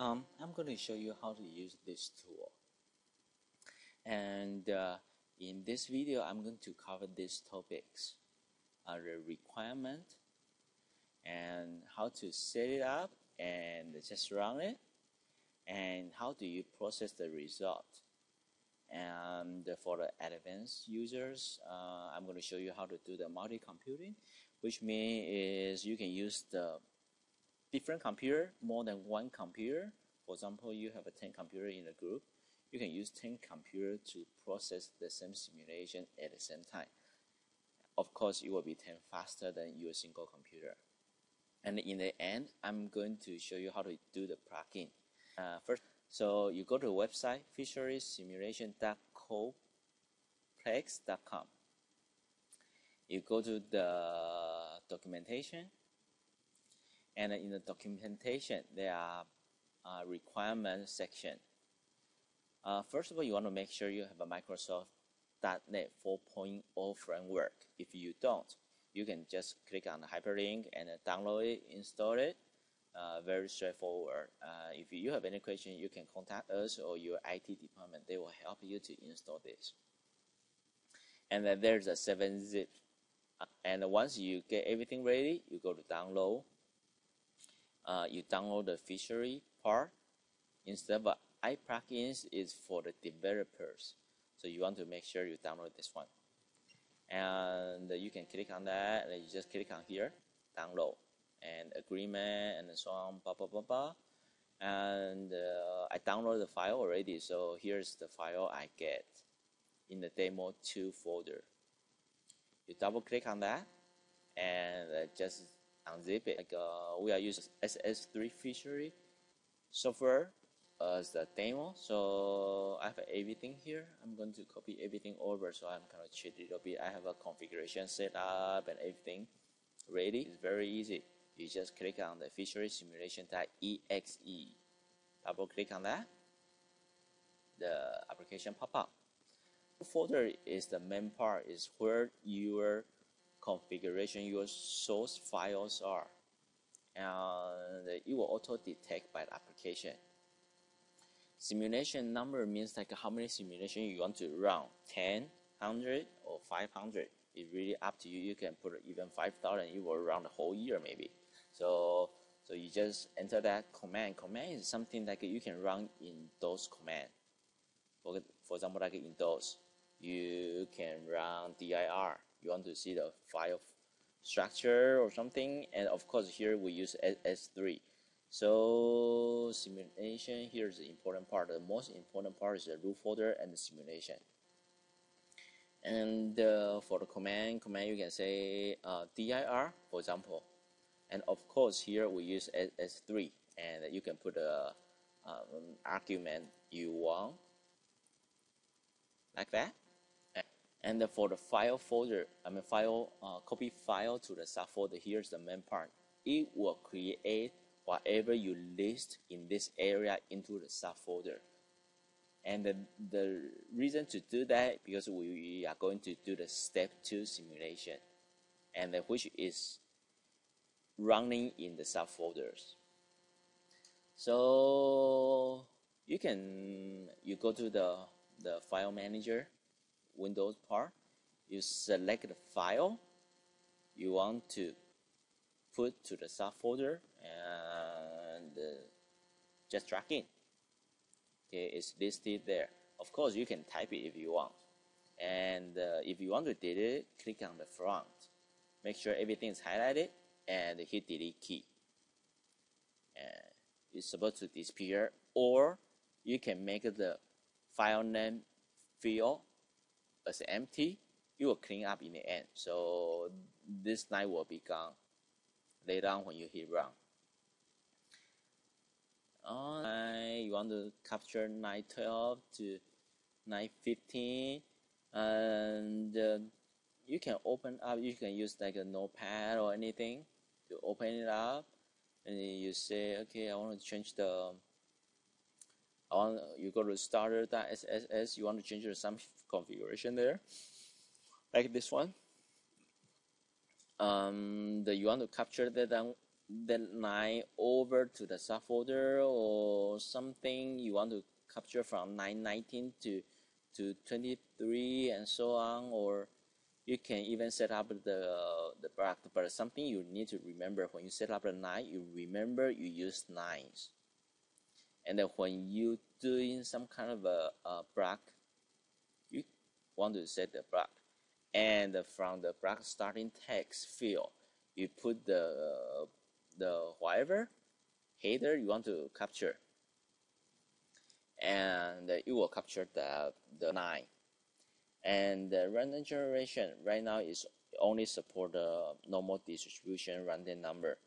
I'm going to show you how to use this tool, and in this video I'm going to cover these topics: the requirement and how to set it up and just run it, and how do you process the result. And for the advanced users, I'm going to show you how to do the multi-computing, which means you can use the different computer, more than one computer. For example, you have a 10 computer in a group. You can use 10 computers to process the same simulation at the same time. Of course, it will be 10 faster than your single computer. And in the end, I'm going to show you how to do the plugin. First, so you go to the website fisherysimulation.coplex.com. You go to the documentation, and in the documentation there are requirement section. First of all, you want to make sure you have a Microsoft.NET 4.0 framework. If you don't, you can just click on the hyperlink and download it, install it. Very straightforward. If you have any question, you can contact us or your IT department. They will help you to install this. And then there's a 7-zip. And once you get everything ready, you go to download. You download the fishery part. Instead of iPlugins is for the developers. So you want to make sure you download this one. And you can click on that, and you just click on here, download, and agreement, and so on, blah, blah, blah, blah. And I downloaded the file already, so here's the file I get in the demo 2 folder. You double click on that, and just unzip it. Like, we are using SS3 fishery software as the demo, so I have everything here. I'm going to copy everything over, so I'm going to cheat a little bit. I have a configuration set up and everything ready. It's very easy. You just click on the Fishery Simulation.exe. Double click on that. The application pop up. The folder is the main part, is where your configuration, your source files are, and it will auto detect by the application. Simulation number means like how many simulation you want to run, 10, 100, or 500. It's really up to you. You can put even 5,000. You will run the whole year maybe. So you just enter that command. Command is something like you can run in those commands. For example, like in those, you can run dir. You want to see the file structure or something, and of course here we use SS3. So simulation, here's the important part. The most important part is the root folder and the simulation. And for the command you can say dir, for example. And of course here we use SS3, and you can put a argument you want, like that. And for the file folder, copy file to the subfolder, here's the main part. It will create whatever you list in this area into the subfolder. And the reason to do that, because we are going to do the step 2 simulation, and which is running in the subfolders. So you go to the file manager, Windows part. You select the file you want to put to the subfolder, and just drag in. Okay, it's listed there. Of course, you can type it if you want. And if you want to delete it, click on the front. Make sure everything is highlighted, and hit delete key. And it's supposed to disappear, or you can make the file name field as empty. You will clean up in the end. So this line will be gone later on when you hit run. You want to capture 912 to 915, and you can open up. You can use like a notepad or anything to open it up, and you say, okay, I want to change the. You go to starter.sss. You want to change some configuration there, like this one. You want to capture the line over to the subfolder or something you want to capture from line 19 to 23 and so on, or you can even set up the block. But something you need to remember, when you set up the line, you remember you use lines. And then when you doing some kind of a block, you want to set the block. And from the block starting text field, you put the whatever header you want to capture, and it will capture the line. And the random generation right now is only support the normal distribution random number,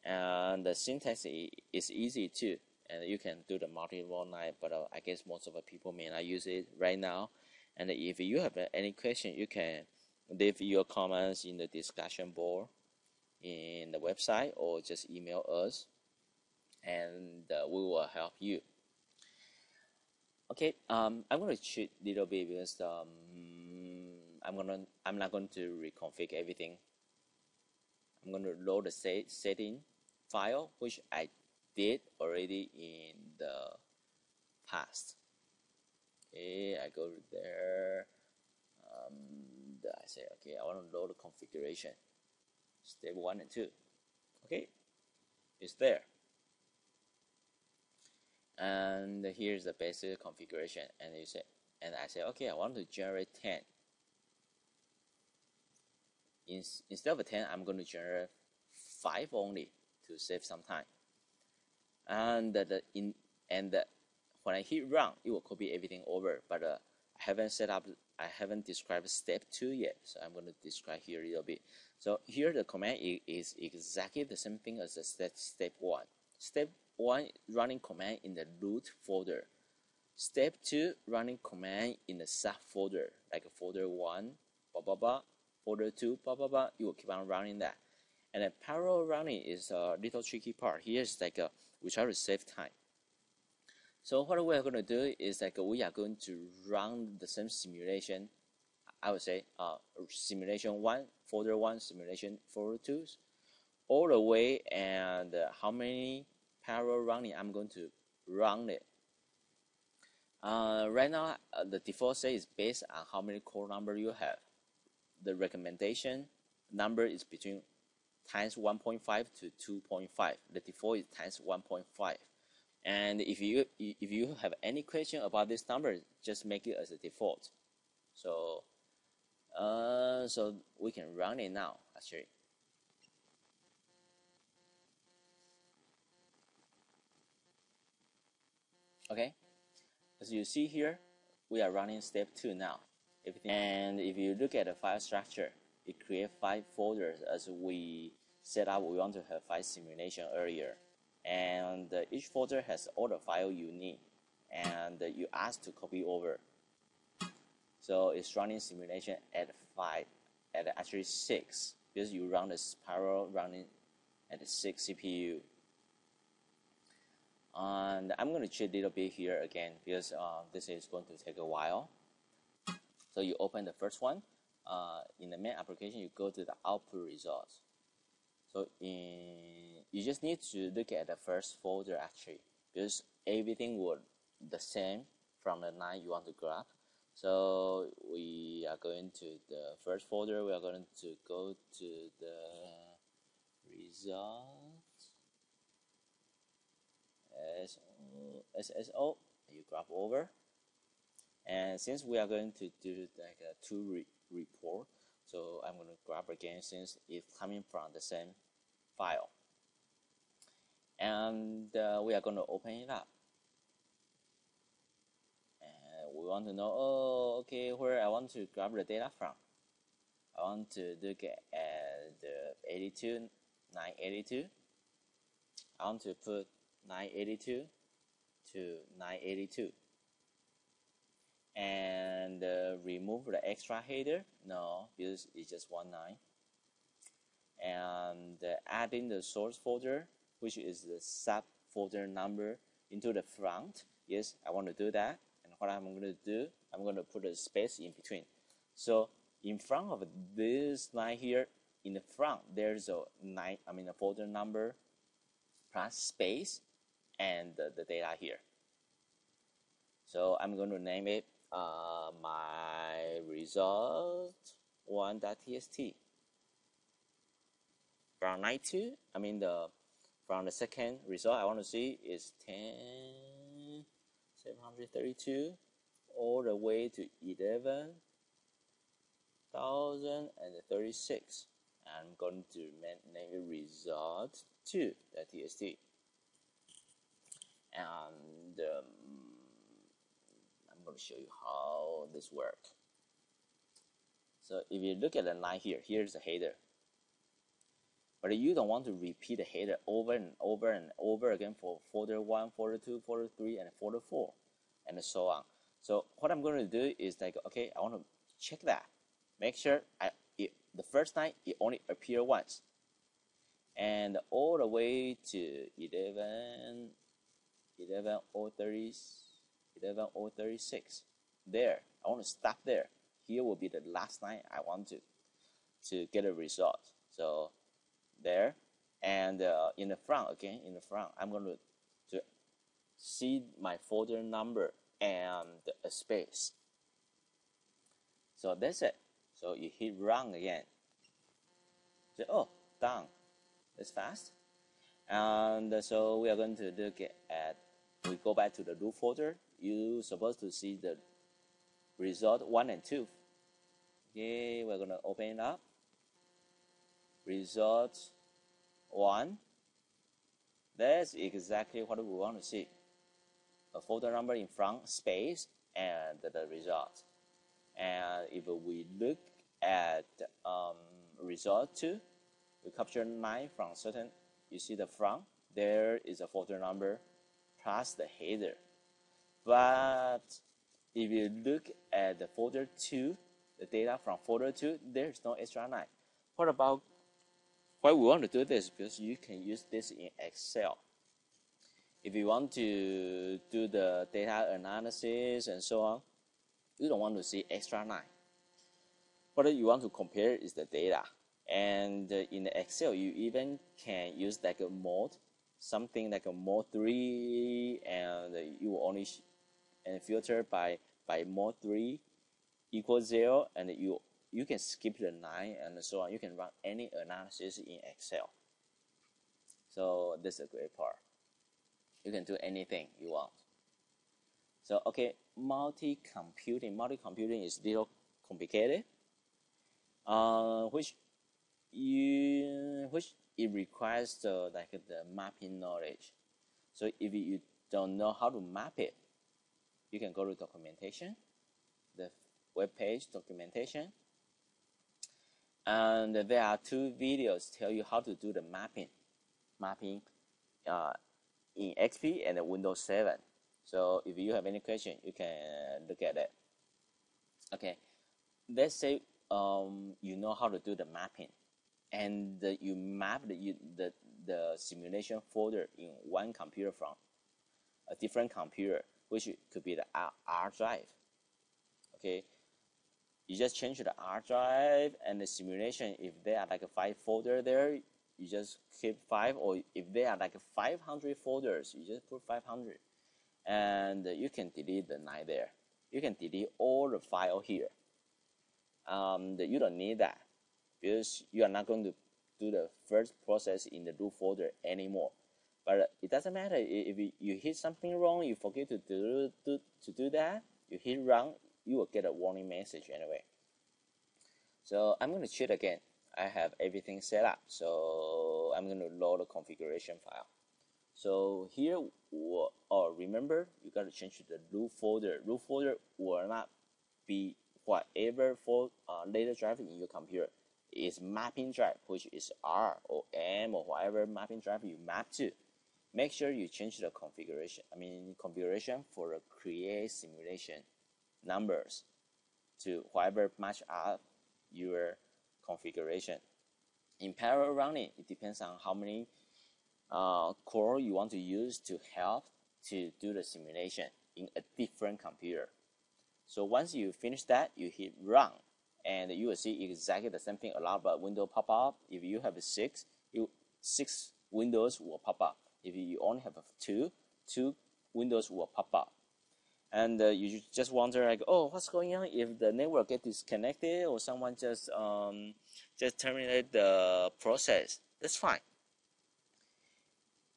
and the syntax is easy too, and you can do the multi-row line, but I guess most of the people may not use it right now. And if you have any question, you can leave your comments in the discussion board in the website, or just email us, and we will help you. Okay, I'm going to cheat a little bit because I'm not going to reconfigure everything. I'm going to load the setting file, which I did already in the past. Okay, I go there. I say, okay, I want to load the configuration, step 1 and 2. Okay, it's there. And here's the basic configuration. And you say, and I say, okay, I want to generate 10. Instead of 10, I'm going to generate 5 only to save some time. And when I hit run, it will copy everything over. But I haven't described step 2 yet, so I'm going to describe here a little bit. So here the command is exactly the same thing as the step 1. Step 1, running command in the root folder. Step 2, running command in the subfolder, like folder 1, blah blah blah, folder 2, blah blah blah. You will keep on running that. And then parallel running is a little tricky part. Here's like we try to save time. So what we are going to do is like we are going to run the same simulation. I would say simulation 1, folder 1, simulation folder 2, all the way, and how many parallel running I'm going to run it. Right now, the default set is based on how many core number you have. The recommendation number is between times 1.5 to 2.5. The default is times 1.5. And if you have any question about this number, just make it as a default. So so we can run it now, actually. Okay, as you see here, we are running step 2 now. And if you look at the file structure, it creates 5 folders as we set up. We want to have 5 simulation earlier, and each folder has all the file you need, and you ask to copy over. So it's running simulation at 5, at actually 6, because you run this parallel running at 6 CPU. And I'm going to cheat a little bit here again, because this is going to take a while. So you open the first one. In the main application, you go to the output results. So you just need to look at the first folder actually, because everything would the same from the line you want to grab. So we are going to the first folder. We are going to go to the results, SSO. You grab over. And since we are going to do like a 2 report, so I'm going to grab again since it's coming from the same file. And we are going to open it up. And we want to know, oh, okay, where I want to grab the data from. I want to look at the 982. I want to put 982 to 982. And remove the extra header. No, because it's just 19. And adding the source folder, which is the subfolder number, into the front. Yes, I want to do that. And what I'm going to do, I'm going to put a space in between. So in front of this line here, in the front, there's a folder number plus space and the data here. So I'm going to name it my result 1.txt. From 92, from the second result I want to see is 10,732 all the way to 11,036. I'm going to name it result 2.txt. And I'm going to show you how this works. So if you look at the line here, here's the header. But you don't want to repeat the header over and over and over again for folder 1, folder 2, folder 3, and folder 4, and so on. So what I'm going to do is like, okay, I want to check that. Make sure the first time it only appears once. And all the way to 11,036. There, I want to stop there. Here will be the last time I want to get a result. So there, and in the front, I'm going to see my folder number and a space. So that's it. So you hit run again. So, oh, done. That's fast. And so we are going to look at, we go back to the root folder. You're supposed to see the result 1 and 2. Okay, we're going to open it up. Result 1. That's exactly what we want to see. A folder number in front, space, and the result. And if we look at result 2, we capture 9 from certain, you see the front, there is a folder number plus the header. But if you look at the folder 2, the data from folder 2, there's no extra 9. What about why we want to do this? Because you can use this in Excel. If you want to do the data analysis and so on, you don't want to see extra 9. What you want to compare is the data. And in the Excel, you even can use like a mode, something like a mode 3, and you will only filter by mode 3 equals 0, and you can skip the 9 and so on. You can run any analysis in Excel. So this is a great part. You can do anything you want. So okay, multi-computing. Multi-computing is a little complicated, which it requires the mapping knowledge. So if you don't know how to map it, you can go to documentation, the web page documentation, and there are 2 videos tell you how to do the mapping in XP and Windows 7. So if you have any question, you can look at it. Okay, let's say you know how to do the mapping, and you map the simulation folder in one computer from a different computer, which could be the R drive. Okay, you just change the R drive and the simulation. If there are like 5 folders there, you just keep 5, or if there are like 500 folders, you just put 500, and you can delete the 9 there. You can delete all the file here. You don't need that, because you are not going to do the first process in the root folder anymore. But it doesn't matter if you hit something wrong, you forget to do that, you hit run, you will get a warning message anyway. So I'm going to cheat again. I have everything set up, so I'm going to load the configuration file. So here, remember, you got to change to the root folder. Root folder will not be whatever data drive in your computer. It's mapping drive, which is R or M or whatever mapping drive you map to. Make sure you change the configuration for the create simulation numbers to whatever match up your configuration. In parallel running, it depends on how many core you want to use to help to do the simulation in a different computer. So once you finish that, you hit run, and you will see exactly the same thing. A lot of windows pop up. If you have six windows will pop up. If you only have two windows will pop up. And you just wonder like, oh, what's going on if the network get disconnected or someone just terminate the process. That's fine.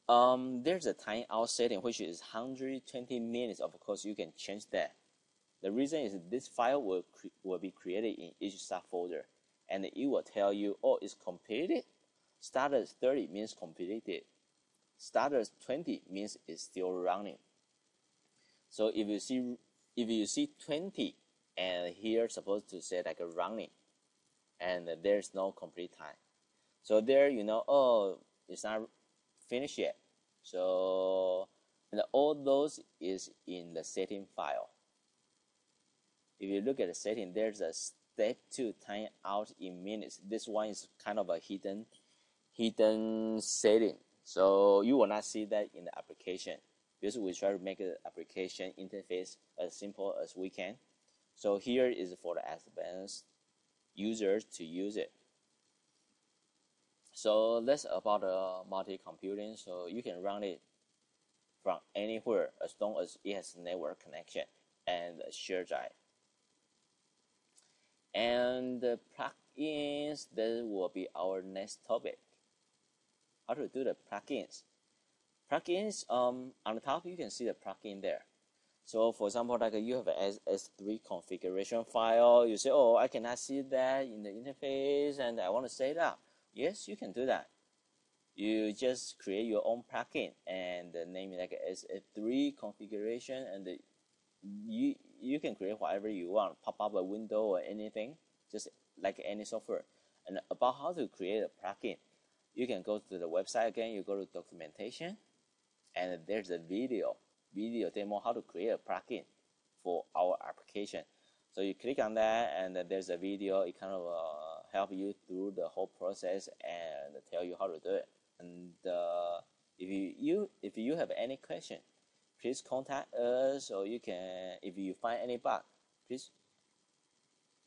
There's a timeout setting which is 120 minutes. Of course, you can change that. The reason is this file will be created in each subfolder, and it will tell you, oh, it's completed. Status 30 means completed. Status 20 means it's still running. So if you see 20, and here supposed to say like a running, and there's no complete time. So there you know, oh, it's not finished yet. So and all those is in the setting file. If you look at the setting, there's a step 2 timeout in minutes. This one is kind of a hidden setting, so you will not see that in the application because we try to make the application interface as simple as we can. So here is for the advanced users to use it. So that's about multi-computing. So you can run it from anywhere as long as it has network connection and a shared drive. And the plugins, that will be our next topic. How to do the plugins. Plugins, on the top you can see the plugin there. So for example, like you have an S3 configuration file, you say, oh, I cannot see that in the interface and I want to set it up. Yes, you can do that. You just create your own plugin and name it like S3 configuration, and you can create whatever you want, pop up a window or anything, just like any software. And about how to create a plugin, you can go to the website again, you go to documentation, and there's a video demo how to create a plugin for our application. So you click on that, and there's a video. It kind of help you through the whole process and tell you how to do it. And if you have any question, please contact us, or you can, if you find any bug, please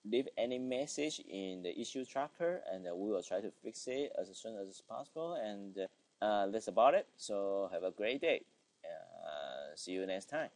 leave any message in the issue tracker, and we will try to fix it as soon as possible. And that's about it. So have a great day. See you next time.